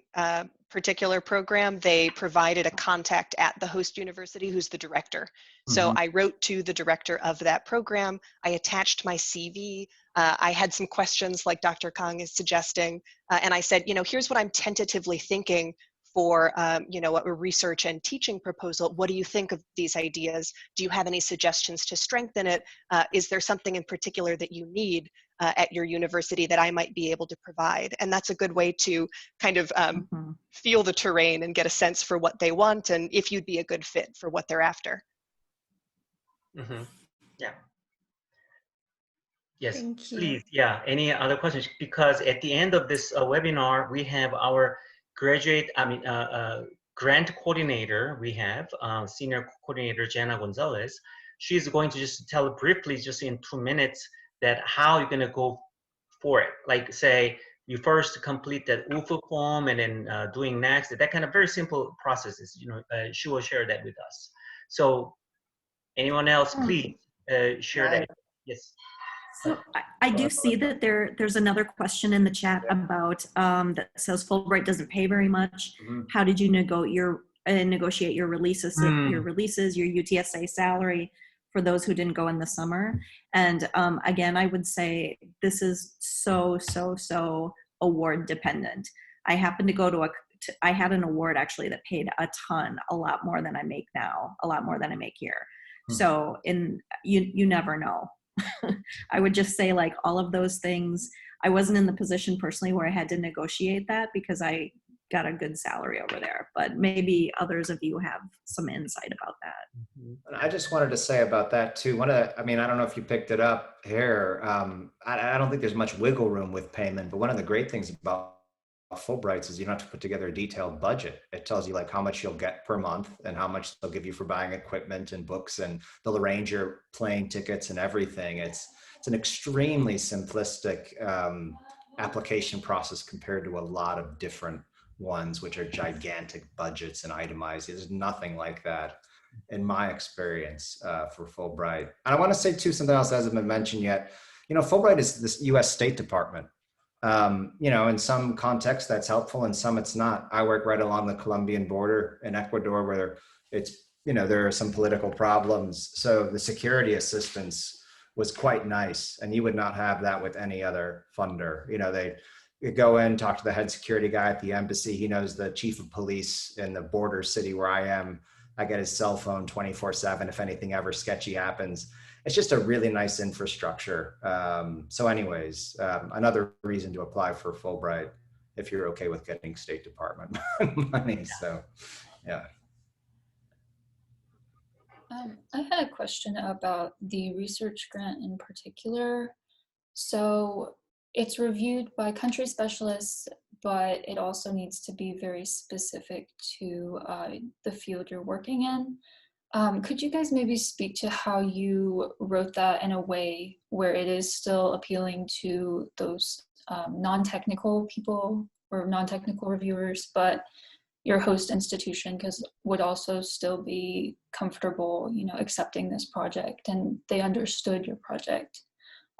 C: particular program, they provided a contact at the host university who's the director. So I wrote to the director of that program. I attached my CV. I had some questions like Dr. Kang is suggesting. And I said, here's what I'm tentatively thinking for, a research and teaching proposal. What do you think of these ideas? Do you have any suggestions to strengthen it? Is there something in particular that you need at your university that I might be able to provide? And that's a good way to kind of feel the terrain and get a sense for what they want and if you'd be a good fit for what they're after.
B: Yeah. Yes,
E: Thank you.
B: please. Yeah. Any other questions? Because at the end of this webinar, we have our grant coordinator. We have senior coordinator Jana Gonzalez. She's going to just tell briefly, just in 2 minutes, that how you're going to go for it. Like, say you first complete that UFO form and then doing next, that kind of very simple processes. She will share that with us. So, anyone else, please share that. Yes.
D: So I do see that there's another question in the chat about that says Fulbright doesn't pay very much. How did you negotiate your releases, your UTSA salary for those who didn't go in the summer? And again, I would say this is so award dependent. I happened to go to I had an award actually that paid a lot more than I make now, a lot more than I make here. So you never know. I would just say, like, all of those things, I wasn't in the position personally where I had to negotiate that because I got a good salary over there, but maybe others of you have some insight about that.
A: I just wanted to say about that too. I don't know if you picked it up here. I don't think there's much wiggle room with payment, but one of the great things about Fulbrights is you don't have to put together a detailed budget. It tells you like how much you'll get per month and how much they'll give you for buying equipment and books, and they'll arrange your plane tickets and everything. It's an extremely simplistic application process compared to a lot of different ones, which are gigantic budgets and itemized. There's nothing like that in my experience for Fulbright. And I want to say too, something else that hasn't been mentioned yet. Fulbright is this U.S. State Department. In some contexts that's helpful, and some it's not. I work right along the Colombian border in Ecuador, where there are some political problems. So the security assistance was quite nice, and you would not have that with any other funder. They go in, talk to the head security guy at the embassy. He knows the chief of police in the border city where I am. I get his cell phone 24/7 if anything ever sketchy happens. It's just a really nice infrastructure. So anyways, another reason to apply for Fulbright if you're okay with getting State Department money. So, yeah.
F: I had a question about the research grant in particular. So it's reviewed by country specialists, but it also needs to be very specific to the field you're working in. Could you guys maybe speak to how you wrote that in a way where it is still appealing to those non-technical people or non-technical reviewers, but your host institution would also still be comfortable, you know, accepting this project and they understood your project?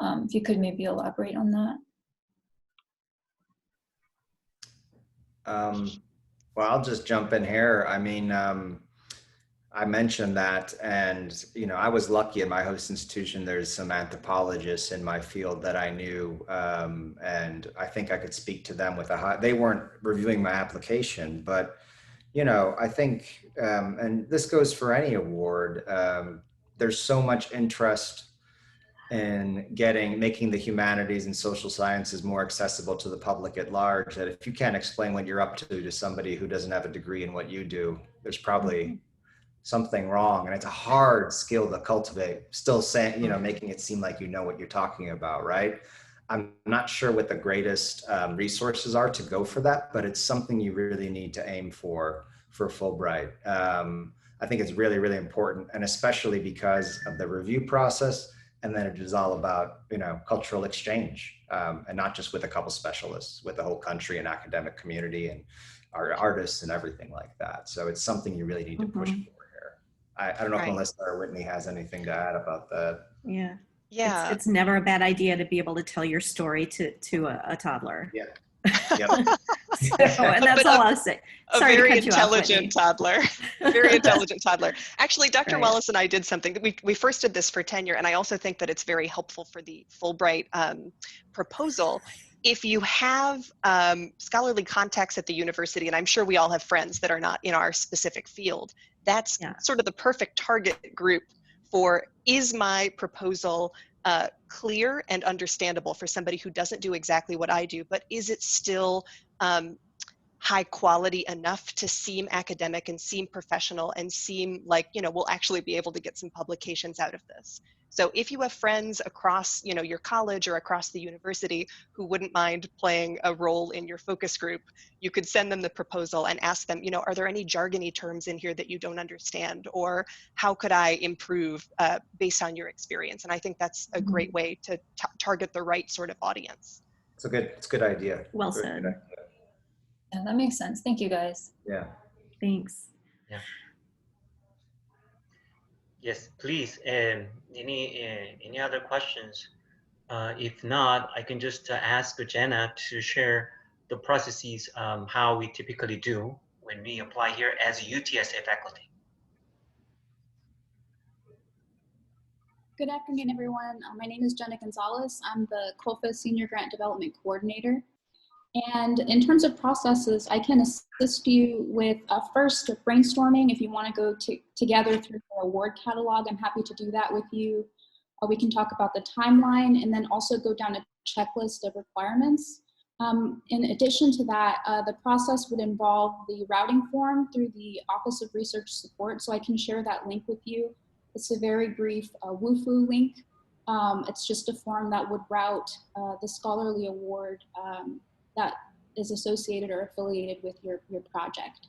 F: If you could maybe elaborate on that.
A: Well, I'll just jump in here. I mean, I mentioned that, and you know, I was lucky in my host institution. There's some anthropologists in my field that I knew, and I think I could speak to them with a high. They weren't reviewing my application, but you know, I think, and this goes for any award. There's so much interest in making the humanities and social sciences more accessible to the public at large, that if you can't explain what you're up to somebody who doesn't have a degree in what you do, there's probably something wrong. And it's a hard skill to cultivate, still saying, you know, making it seem like you know what you're talking about, right? I'm not sure what the greatest resources are to go for that, but it's something you really need to aim for Fulbright. I think it's really, really important, and especially because of the review process. And then it is all about, you know, cultural exchange, and not just with a couple specialists, with the whole country and academic community and our artists and everything like that. So it's something you really need to push for here. I don't know if Melissa or Whitney has anything to add about that.
D: Yeah.
C: Yeah.
D: It's never a bad idea to be able to tell your story to a toddler.
A: Yeah. Yep.
D: So, and that's all I'll say. Sorry
C: a very
D: to cut you off, Whitney.
C: intelligent toddler. Very intelligent toddler. Actually, Dr.
D: Right.
C: Wallace and I did something. We first did this for tenure, and I also think that it's very helpful for the Fulbright proposal. If you have scholarly contacts at the university, and I'm sure we all have friends that are not in our specific field, that's sort of the perfect target group for, is my proposal clear and understandable for somebody who doesn't do exactly what I do, but is it still high quality enough to seem academic and seem professional and seem like, you know, we'll actually be able to get some publications out of this. So if you have friends across, you know, your college or across the university who wouldn't mind playing a role in your focus group, you could send them the proposal and ask them, you know, are there any jargony terms in here that you don't understand? Or how could I improve based on your experience? And I think that's a great way to target the right sort of audience.
A: It's a good idea.
D: Well said.
A: Good idea.
F: Yeah, that makes sense. Thank you, guys.
A: Yeah.
D: Thanks.
B: Yeah. Yes, please. Any other questions? If not, I can just ask Jenna to share the processes, how we typically do when we apply here as a UTSA faculty.
G: Good afternoon, everyone. My name is Jenna Gonzalez. I'm the COFA Senior Grant Development Coordinator. And in terms of processes, I can assist you with first brainstorming. If you want to go together through the award catalog, I'm happy to do that with you. We can talk about the timeline and then also go down a checklist of requirements. In addition to that, the process would involve the routing form through the Office of Research Support. So I can share that link with you. It's a very brief WUFU link. It's just a form that would route the scholarly award that is associated or affiliated with your project.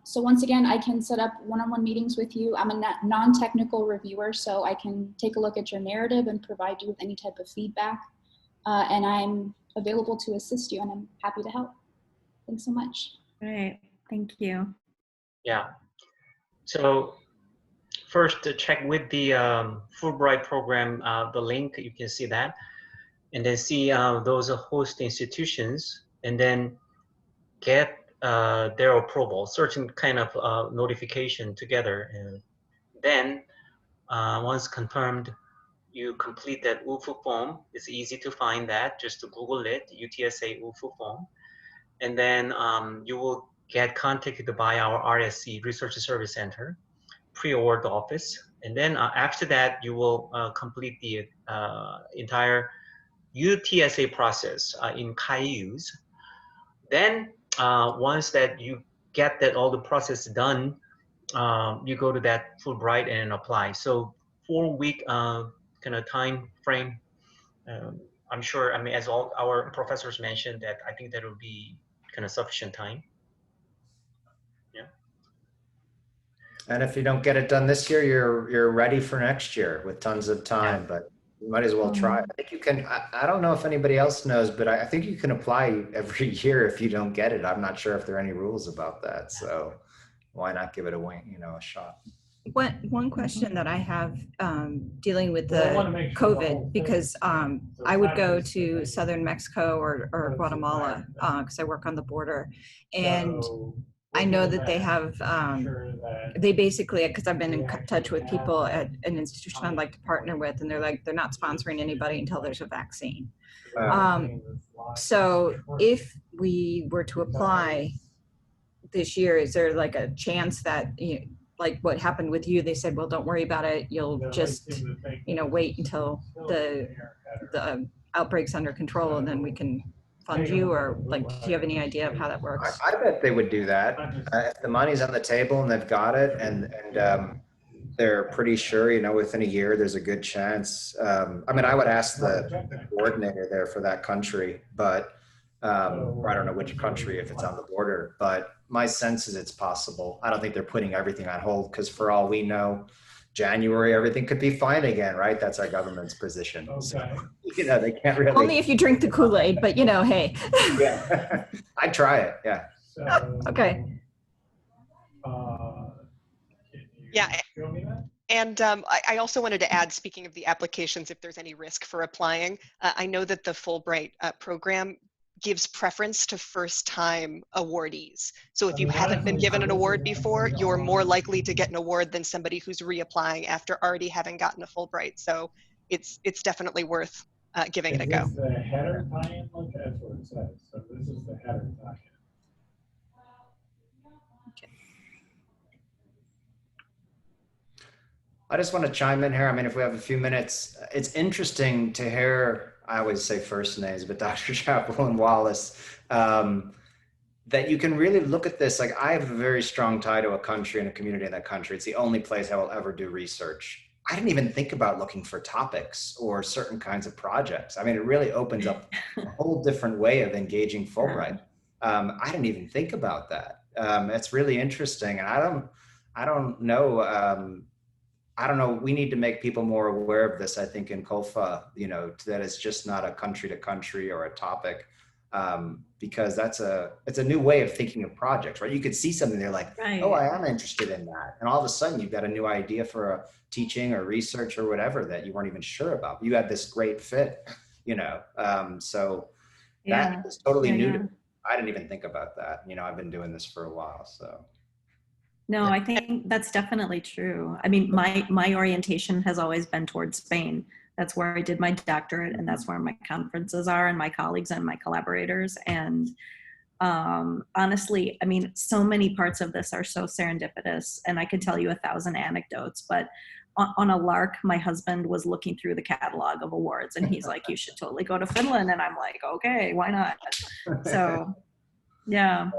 G: So once again, I can set up one-on-one meetings with you. I'm a non-technical reviewer, so I can take a look at your narrative and provide you with any type of feedback. And I'm available to assist you, and I'm happy to help. Thanks so much.
D: Great, thank you.
B: Yeah, so first to check with the Fulbright program, the link, you can see that. And then see those host institutions, and then get their approval, certain kind of notification together. And then once confirmed, you complete that UFU form. It's easy to find that, just to Google it, UTSA UFU form. And then you will get contacted by our RSC, Research Service Center, pre-award office. And then after that, you will complete the entire UTSA process in CAIUs. Then once that you get that all the process done, you go to that Fulbright and apply. So 4-week kind of time frame I'm sure, I mean, as all our professors mentioned, that I think that will be kind of sufficient time. Yeah.
A: And if you don't get it done this year, you're ready for next year with tons of time, but you might as well try. I think you can, I don't know if anybody else knows, but I think you can apply every year if you don't get it. I'm not sure if there are any rules about that. So why not give it a wing, you know, a shot?
H: One question that I have dealing with the COVID, because I would go to southern Mexico or Guatemala because I work on the border, and I know that they have, they basically, because I've been in touch with people at an institution I'd like to partner with, and they're like, they're not sponsoring anybody until there's a vaccine. So if we were to apply this year, is there like a chance that, like what happened with you, they said, well, don't worry about it, you'll just, wait until the outbreak's under control and then we can fund you? Or like, do you have any idea of how that works?
A: I bet they would do that. If the money's on the table and they've got it, and they're pretty sure, within a year, there's a good chance. I mean, I would ask the coordinator there for that country, but or I don't know which country if it's on the border, but my sense is it's possible. I don't think they're putting everything on hold, because for all we know, January, everything could be fine again, right? That's our government's position. Okay. So, they can't really.
H: Only if you drink the Kool-Aid, but hey.
A: Yeah, I'd try it. Yeah.
H: Okay.
C: Yeah. And I also wanted to add, speaking of the applications, if there's any risk for applying, I know that the Fulbright program gives preference to first-time awardees. So if you haven't been given an award before, you're more likely to get an award than somebody who's reapplying after already having gotten a Fulbright. So it's definitely worth giving it a go.
I: Is this the header tie-in? Look, that's what it says. So this is the header tie-in.
A: I just want to chime in here. I mean, if we have a few minutes, it's interesting to hear, I always say first names, but Dr. Chappell and Wallace, that you can really look at this. Like, I have a very strong tie to a country and a community in that country. It's the only place I will ever do research. I didn't even think about looking for topics or certain kinds of projects. I mean, it really opens up a whole different way of engaging Fulbright. I didn't even think about that. It's really interesting. And I don't know, we need to make people more aware of this, I think, in COLFA, that it's just not a country to country or a topic, because it's a new way of thinking of projects, right? You could see something, they're like, right. Oh, I am interested in that. And all of a sudden you've got a new idea for a teaching or research or whatever that you weren't even sure about. You had this great fit, so that is totally new to me. I didn't even think about that. I've been doing this for a while, so.
D: No, I think that's definitely true. I mean, my orientation has always been towards Spain. That's where I did my doctorate, and that's where my conferences are, and my colleagues and my collaborators. And honestly, I mean, so many parts of this are so serendipitous, and I could tell you 1,000 anecdotes, but on a lark, my husband was looking through the catalog of awards, and he's like, you should totally go to Finland. And I'm like, okay, why not? So, yeah.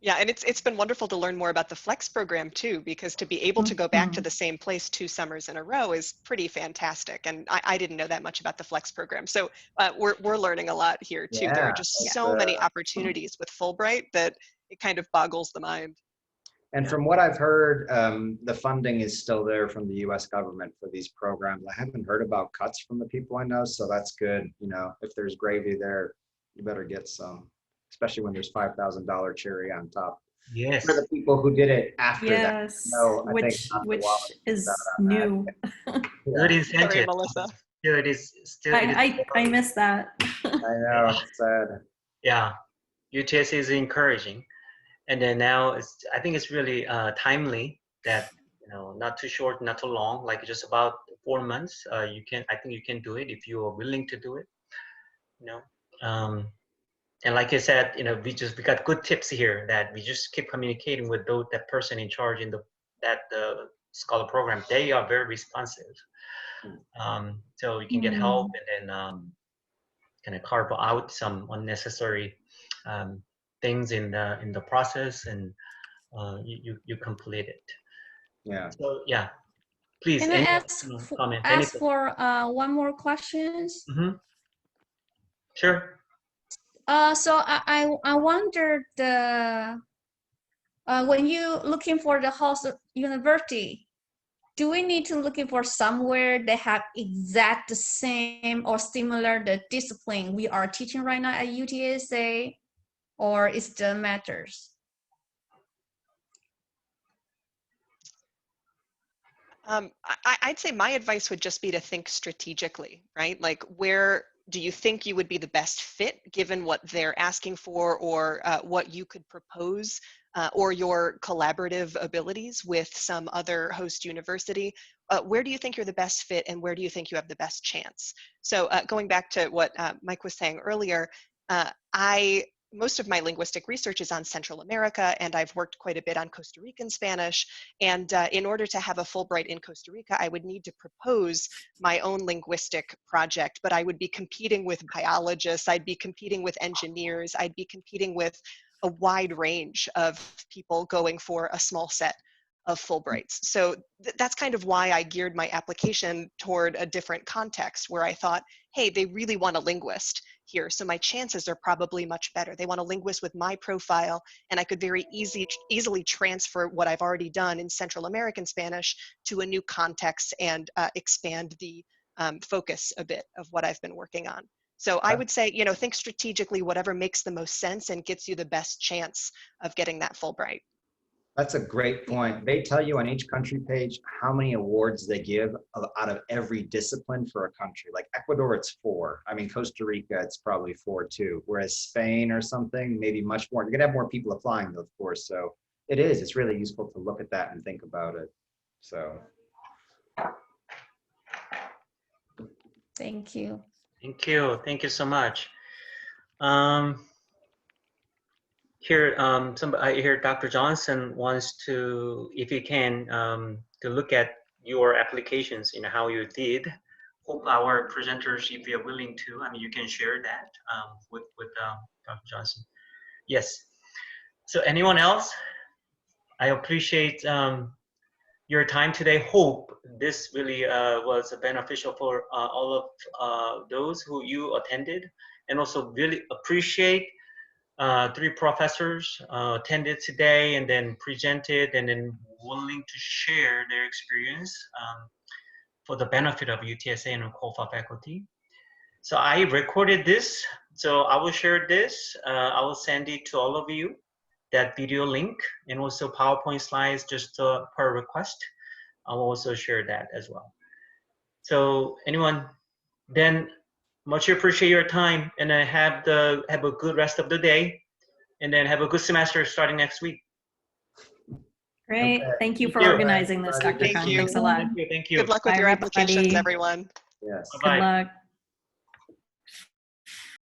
C: Yeah, and it's been wonderful to learn more about the Flex program too, because to be able to go back to the same place 2 summers in a row is pretty fantastic. And I didn't know that much about the Flex program. So we're learning a lot here too. Yeah, there are just so many opportunities with Fulbright that it kind of boggles the mind.
A: And from what I've heard, the funding is still there from the US government for these programs. I haven't heard about cuts from the people I know, so that's good. If there's gravy there, you better get some. Especially when there's $5,000 cherry on top.
B: Yes.
A: For the people who did it after that.
D: Yes, which is new.
B: Good incentive.
C: Sorry, Melissa.
B: Yeah, it is still.
D: I miss that.
A: I know, it's sad.
B: Yeah, UTS is encouraging, and then now I think it's really timely that not too short, not too long, like just about 4 months. I think you can do it if you are willing to do it. And like I said, we got good tips here that we just keep communicating with that person in charge in the scholar program. They are very responsive, so you can get help and then kind of carve out some unnecessary things in the process, and you complete it.
A: Yeah.
B: So yeah, please.
E: Can I ask for one more question?
B: Mm-hmm. Sure.
E: So I wonder when you looking for the host university, do we need to looking for somewhere that have exact the same or similar the discipline we are teaching right now at UTSA, or is the matters?
C: I'd say my advice would just be to think strategically, right? Like, where do you think you would be the best fit given what they're asking for, or what you could propose, or your collaborative abilities with some other host university? Where do you think you're the best fit, and where do you think you have the best chance? So going back to what Mike was saying earlier, most of my linguistic research is on Central America, and I've worked quite a bit on Costa Rican Spanish. And in order to have a Fulbright in Costa Rica, I would need to propose my own linguistic project, but I would be competing with biologists, I'd be competing with engineers, I'd be competing with a wide range of people going for a small set of Fulbrights. So that's kind of why I geared my application toward a different context, where I thought, hey, they really want a linguist here, so my chances are probably much better. They want a linguist with my profile, and I could very easily transfer what I've already done in Central American Spanish to a new context and expand the focus a bit of what I've been working on. So I would say, think strategically, whatever makes the most sense and gets you the best chance of getting that Fulbright.
A: That's a great point. They tell you on each country page how many awards they give out of every discipline for a country. Like Ecuador, it's 4. I mean, Costa Rica, it's probably 4 too. Whereas Spain or something, maybe much more. You're gonna have more people applying, of course. So it's really useful to look at that and think about it. So.
E: Thank you.
B: Thank you. Thank you so much. Here, I hear Dr. Johnson wants to, if you can, to look at your applications, how you did. Hope our presenters, if you're willing to, you can share that with Dr. Johnson. Yes. So anyone else? I appreciate your time today. Hope this really was beneficial for all of those who you attended, and also really appreciate 3 professors attended today and then presented and then willing to share their experience for the benefit of UTSA and COFA faculty. So I recorded this, so I will share this. I will send it to all of you, that video link, and also PowerPoint slides just per request. I will also share that as well. So anyone, then much appreciate your time, and have a good rest of the day. And then have a good semester starting next week.
D: Great.
A: Okay.
D: Thank you for organizing this, Dr.
C: Thank
D: Khan.
C: you.
D: Thanks a lot.
B: Thank you.
C: Good luck with
D: Bye,
C: your applications,
D: everybody.
C: everyone.
A: Yes.
D: Good luck.